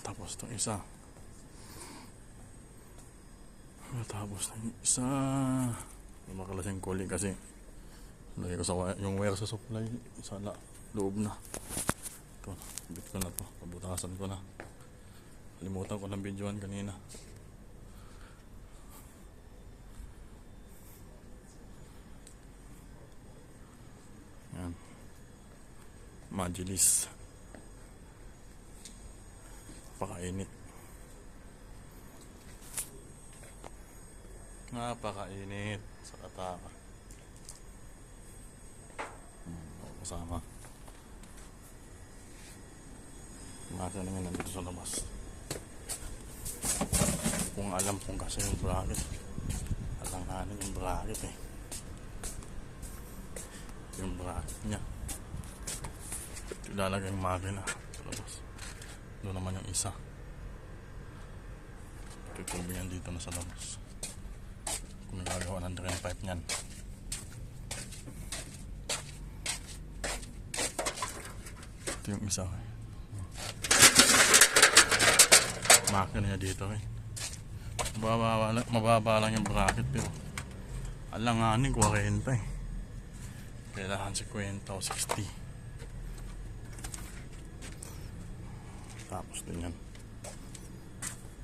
Tapos itong isa. Tapos itong isa. Lumakalas yung kuling kasi lagay ko sa yung wire sa supply sa loob na. Ito, bit ko na to. Pabutasan ko na. Limutan ko ng videoan kanina. Yan. Majilis. Napakainit. Napakainit sa kataka. Kasama. Masa na nga nandito sa labas. Kung alam kung kasi yung bracket. Alanganin yung bracket eh. Yung bracket niya. Ilalagay yung makina sa labas. Doon naman yung isa. Tutubig yan dito na sa labas. Kung nagagawa ng drain pipe niyan. Ito yung isa eh. Makina niya dito eh. Mababa lang yung bracket pero alanganin 40 eh. Kailangan 50 o 60. Tapos din yan.